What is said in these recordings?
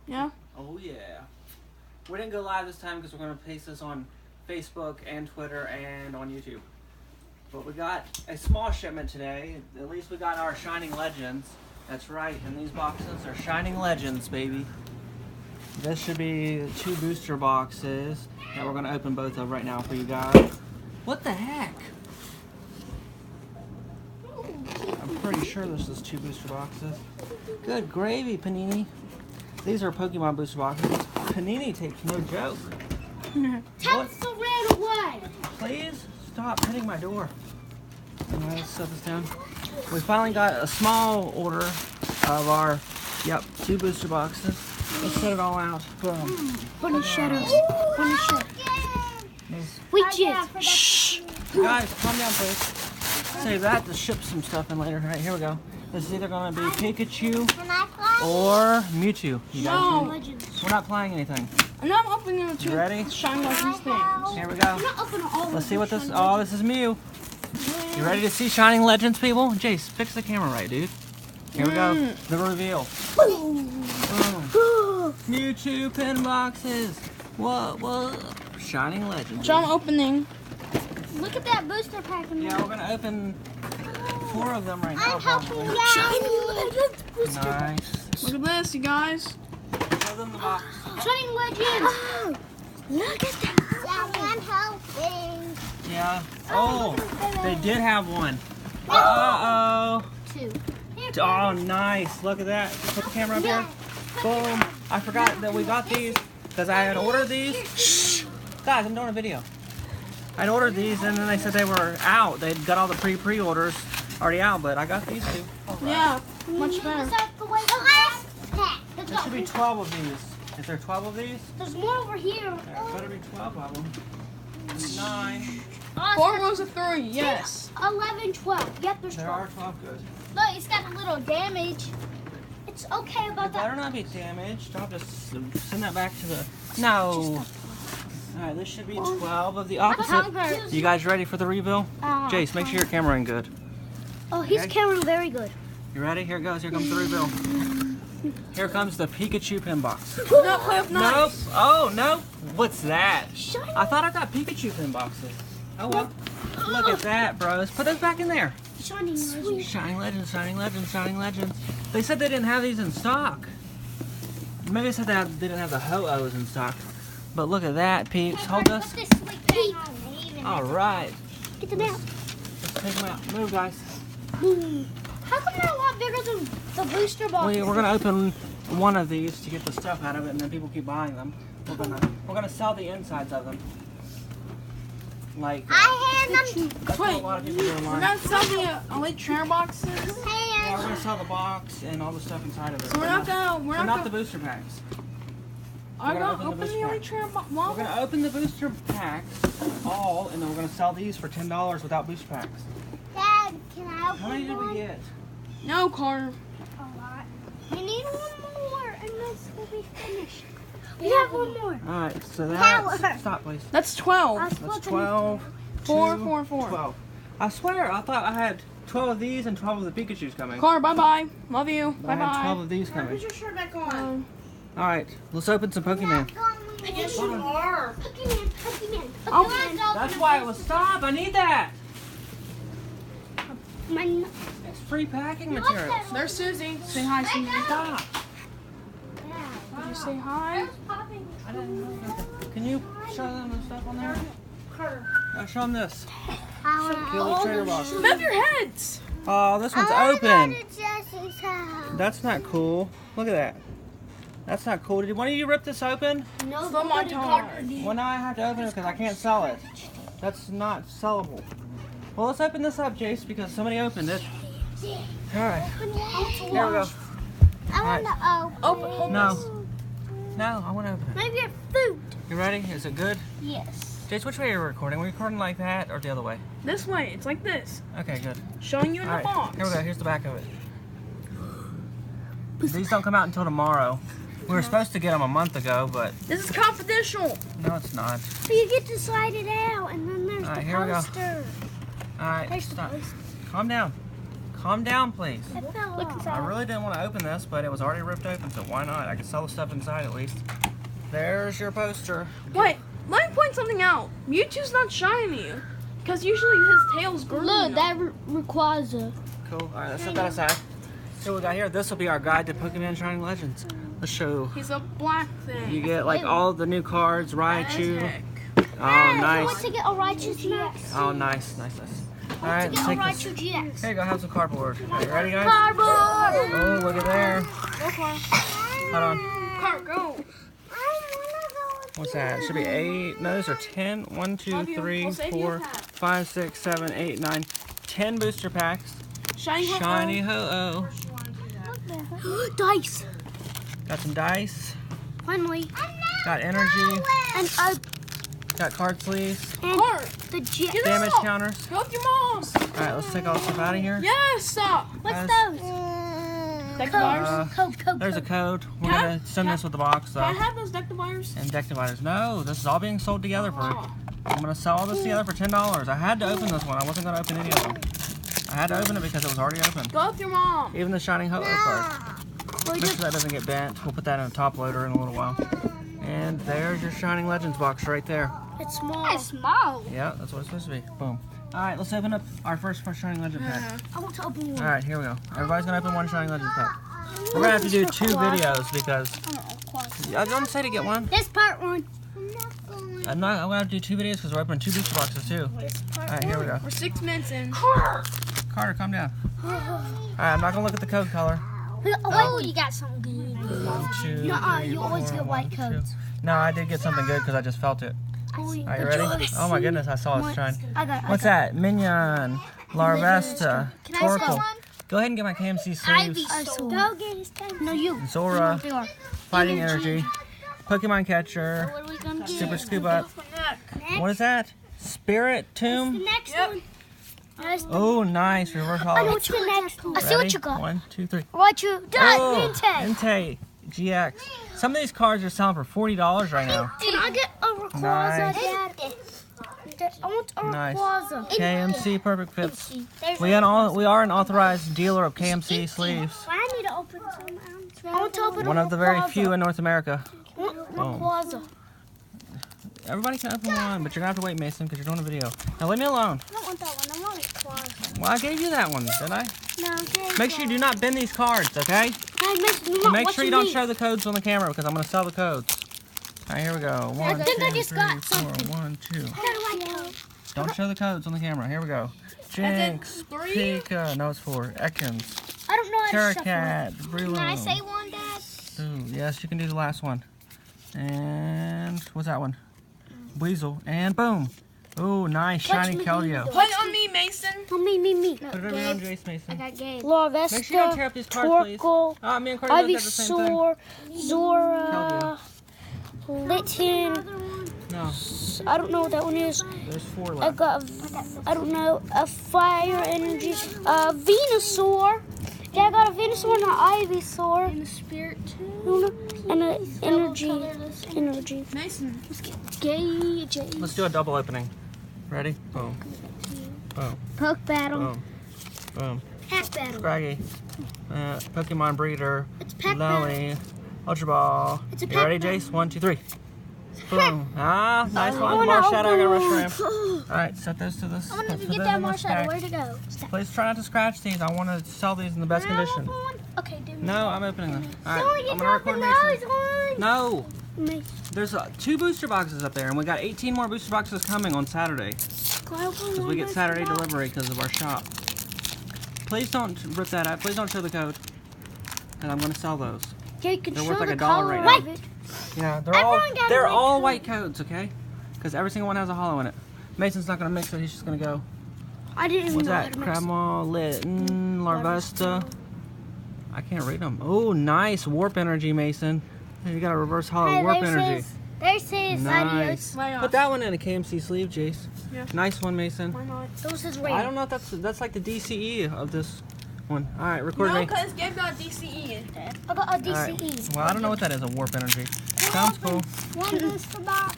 Yeah. Oh yeah. We didn't go live this time because we're going to paste this on Facebook and Twitter and on YouTube. But we got a small shipment today. At least we got our Shining Legends. That's right, and these boxes are Shining Legends, baby. This should be 2 booster boxes that we're going to open both of right now for you guys. What the heck? I'm pretty sure this is 2 booster boxes. Good gravy, Panini. These are Pokemon booster boxes. Panini takes no joke. Tessa ran away. Please stop hitting my door. Alright, let's set this down. We finally got a small order of our, 2 booster boxes. Let's set it all out. Boom. Bunny shutters. Bunny shutters. Wait, just. Shh. Guys, calm down, please. Save that to ship some stuff in later. Alright, here we go. This is either going to be Pikachu or Mewtwo. You guys No. ready? We're not playing anything. And I'm opening the 2 You ready? Shining Legends things. Here we go. We're not opening all Let's of see what them. this. Oh, this is Mew. You ready to see Shining Legends, people? Jace, fix the camera right, dude. Here we go. The reveal. Boom. Mewtwo pin boxes. What? Shining Legends. So I'm opening. Look at that booster pack in there. Yeah, we're gonna open 4 of them right now. I'm helping probably. you. Shining Legends booster pack. Nice. Look at this, you guys. Show them the box. Shining Legends. Look at that. I'm helping. Yeah. Oh, they did have one. Uh-oh. 2. Oh, nice. Look at that. Put the camera up here. Boom. I forgot that we got these because I had ordered these. Shh. Guys, I'm doing a video. I'd ordered these and then they said they were out. They'd got all the pre-orders already out, but I got these 2. Yeah, much better. There should be 12 of these. Is there 12 of these? There's more over here. There better be 12 of them. 9. 4 goes to 3, yes. 11, 12. Yep, there's There 12. are 12 good. Look, it's got a little damage. It's okay It about better that. not be damaged. I'll just send that back to the... No. Alright, this should be 12 of the opposite. You guys ready for the reveal? Jace, make sure your camera in good. Oh, he's Okay. camera very good. You ready? Here it goes. Here comes the reveal. Here comes the Pikachu pin box. No, play with Nope. knives. Oh, no. What's that? Shiny. I thought I got Pikachu pin boxes. Oh, well. Look at that, bros. Put those back in there. Shining Legends. Shining Legends, Shining Legends, Shining Legends. They said they didn't have these in stock. Maybe they said they didn't have the Ho-Ohs in stock. But look at that, peeps. Hold this. Put this sweet thing on. All right. Get them out. Let's take them out. Move, guys. How come they're a lot bigger than the booster box? We're gonna open one of these to get the stuff out of it, and then people keep buying them. We're gonna sell the insides of them. Like I hand them. that's what a Wait, lot of people do we're online. gonna sell the Elite Trainer boxes. Yeah, we're gonna sell the box and all the stuff inside of it. So we're not But not the gonna. booster packs. I'm we're gonna gonna open open the the booster Elite Trainer box. We're gonna open the booster packs all, and then we're gonna sell these for $10 without booster packs. Dad, can I open How many did one? we get? No, Carter. A lot. We need one more, and this will be finished. We have one more. All right, so Power. that's stop, please. That's 12. That's 12. 4, 2, 4, 4. 12. I swear, I thought I had 12 of these and 12 of the Pikachu's coming. Carter, bye bye. Love you. I Bye had 12 bye. of these coming. your shirt back on? All right, let's open some Pokemon. I guess you are. Pokemon. Oh, That's why it was stop. I need that. My It's free packing materials. There's Susie. Say hi, Susie. Stop. Did you say hi? I didn't know that. Can you show them the stuff on there? Show them this. Killer Trainer box. Move your heads. Oh, this one's open. That's not cool. Look at that. That's not cool. Did one of you rip this open? No, Slow my tongue. Well, now I have to open it because I can't sell it. That's not sellable. Well, let's open this up, Jace, because somebody opened it. All right. Here we go. I want to Open. Hold No. this. No, I want to open it. Maybe your food. You ready? Is it good? Yes. Jace, which way are you recording? Are we recording like that or the other way? This way. It's like this. Okay, good. Showing you in All the right, box. here we go. Here's the back of it. These don't come out until tomorrow. We were supposed to get them a month ago, but This is confidential. no, it's not. But you get to slide it out, and then there's All right, the here we go. poster. All right, There's the stop. poster. Calm down. calm down, please. Look I inside. really didn't want to open this, but it was already ripped open, so why not? I can sell the stuff inside at least. There's your poster. Wait, let me point something out. Mewtwo's not shiny. Because usually his tail's green. Look, that Rayquaza. Cool. Alright, let's set that aside. See what we got here. This will be our guide to Pokemon Shining Legends. Let's show. He's a black thing. You get like all the new cards, Raichu. Heck. Oh, I nice. want to get a Raichu GX. Oh, nice. Alright, let's take this. Raichu GX. Here you go, have some cardboard. Are you ready, guys? Cardboard. Oh, look at there. Go for it. Hold on. Car, go. What's that? It should be 8. No, those are 10. 1, 2, Love you. 3, We'll save you 4, a pack. 5, 6, 7, 8, 9, 10 booster packs. Shiny Ho-Oh. Shiny Ho-Oh. Dice. Got some dice. Finally. Got energy. And Got card sleeves. Car. the GX. Get Damage out. counters. Go with your mom. Alright, let's take all this stuff out of here. Yes, stop. What's Guys. those? Deck dividers. Code. There's a code. We're going to send this with the box, though. Can I have those deck dividers? And deck dividers. No, this is all being sold together for. Oh. I'm gonna sell all this together for $10. I had to open this one. I wasn't gonna open any of them. I had to open it because it was already open. Go with your mom. Even the Shining Ho-Oh card. Make sure that doesn't get bent. We'll put that in a top loader in a little while. And there's your Shining Legends box right there. It's small. It's small. Yeah, that's what it's supposed to be. Boom. All right, let's open up our first Shining Legend pack. I want to open one. All right, here we go. Everybody's gonna open one Shining Legends pack. We're gonna have to do 2 videos because I don't say to get one. This part one. I'm gonna have to do 2 videos because we're opening 2 booster boxes too. All right, here we go. We're 6 minutes in. Carter, calm down. All right, I'm not gonna look at the code color. Oh, you got something good. 1, 2, Nuh-uh, 3, you always 4, get white 1, 2. codes. No, I did get something good because I just felt it. Are you ready? Oh my goodness, I saw it shine. I got it. What's that? Minion, Larvesta, Can I say Torkoal. one? Go ahead and get my KMC sleeves. Go get his time. No, you. Zora, They are. Fighting Energy, Pokemon Catcher, What are we gonna get? Super Scoop Up. Next. What is that? Spirit The Tomb. next Yep. one. Nice. Oh, nice. Reverse I know Hollow. what you next. I see what you got. 1, 2, 3. What you got? Oh, Ninte. Entei GX. Some of these cards are selling for $40 right now. Can I get a Rayquaza, Nice. Dad? I want a Nice. Rayquaza. KMC Perfect Fits. There's We are an authorized dealer of KMC sleeves. I need to open some. I want to open One a of the very Rayquaza. few in North America. Rayquaza. Everybody can open one, but you're gonna have to wait, Mason, because you're doing a video. Now leave me alone. I don't want that one. I want Rayquaza. Well, I gave you that one, did I? No, okay. Make sure you do not bend these cards, okay? And make sure you don't show the codes on the camera because I'm gonna sell the codes. All right, here we go. 1, think I 2, just 3, got 4, something. 1, 2. I Don't show the codes on the camera. Here we go. Jinx, 3? Pika, no, it's 4. Ekans, don't know how to shuffle it. Terracat, Breloom. Can I say one, Dad? Ooh, yes, you can do the last one. And what's that one? Weasel. And boom. Ooh, nice. Shiny Keldeo. Put it on me, Mason. Oh, me. Put it over here on Jace Mason. got Gabe. Make sure you don't tear up these cards, please. Torkoal, Me and Cardi both got the same thing. Ivysaur, Zora, Litten. No, I don't know what that one is. there's 4 I left. got, I don't know, a Fire Energy, a Venusaur. Yeah, I got a Venusaur and an Ivysaur. And a Spirit too. And an Energy. Mason. Gauge. Let's do a double opening. Ready? Boom. Boom. Poke Battle. Boom. Boom. Pack Battle. Scraggy. Pokemon Breeder. It's Pack Battle. Lally. Ultra Ball. It's a You pack ready, battle. Jace? 1, 2, 3. Boom. Ah, nice one. wanna Marshadow. I got a open rush ram. Alright, set those to this. I want to put get those that in this Marshadow. pack. Where'd it go? Please try not to scratch these. I want to sell these in the best condition. Okay, dude. No, I'm opening them. Alright, Don't I'm get gonna record open Mason. those ones. No, Me. there's 2 booster boxes up there, and we got 18 more booster boxes coming on Saturday. Because we get Saturday delivery because of our shop. Please don't rip that out. Please don't show the code. And I'm going to sell those. Yeah, you can They're show worth like the $1 color right of now. it. Yeah, Everyone got a they're white all code. white codes, okay? Because every single one has a hollow in it. Mason's not going to mix it. He's just going to go. I didn't even What's know how that? to mix it. Crabmaw, Litten, Larvesta. I can't read them. Oh, nice. Warp Energy, Mason. You got a reverse hollow Hey, Warp there Energy. says- There says Nice. Why not? Put that one in a KMC sleeve, Jace. Yeah. Nice one, Mason. Why not? Those is I red. don't know if that's like the DCE of this one. All right, record No, me. because Gabe got DCE. I got a All DCE. right. Well, I don't know what that is. A warp energy. Sounds cool. One booster box.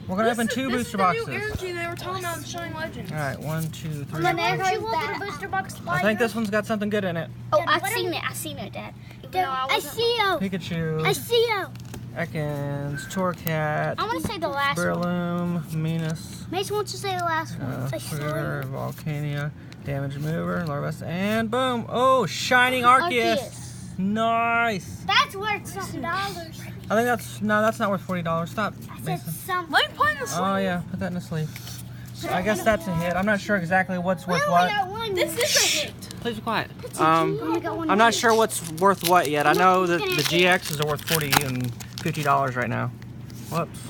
We're gonna open 2 booster boxes. This is the new energy they were talking about in Shining Legends. All right, 1, 2, 3. Why don't you open a booster box? I think this one's got something good in it. Oh, I've seen it, Dad. I see you. Pikachu. I see you. Ekans, Torcat, I want to say the last one. Breloom, Venus, Mason wants to say the last one. Say Flitter, Volcania, Damage Mover, Larvest, and boom! Oh, Shining Arceus! Nice! That's worth $something. I think that's not worth $40. Stop, I said Mason. something. Let me put it in the sleeve. Oh yeah, put that in the sleeve. So I guess that's a hit. I'm not sure exactly what's worth what. This is a hit. Please be quiet. I'm not sure what's worth what yet. I know that the GXs are worth $40 and $50 right now. Whoops.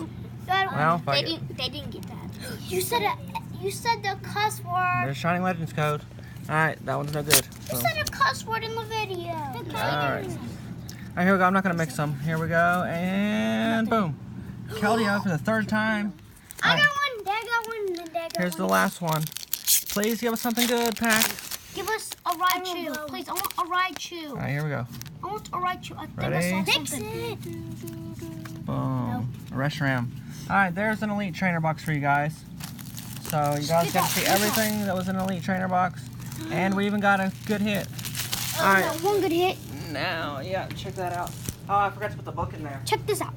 Well, They didn't get that. You said the cuss word. There's Shining Legends code. Alright, that one's no good. You said a cuss word in the video. Alright. Alright, here we go. I'm not going to mix them. Here we go. And boom. Keldeo for the 3rd time. I got one. Dad got one. And Dad got Here's the one. last one. Please give us something good, Pack. Give us a Raichu. Please, I want a Raichu. Alright, here we go. I want a Raichu. I think Ready? I saw something. Boom. Reshiram. Alright, there's an Elite Trainer box for you guys. So you guys got to see everything that was in an Elite Trainer box. And we even got a good hit. Alright. One good hit. Now, yeah, check that out. Oh, I forgot to put the book in there. Check this out.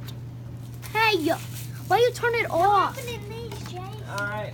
Hey, why you turn it off? Alright.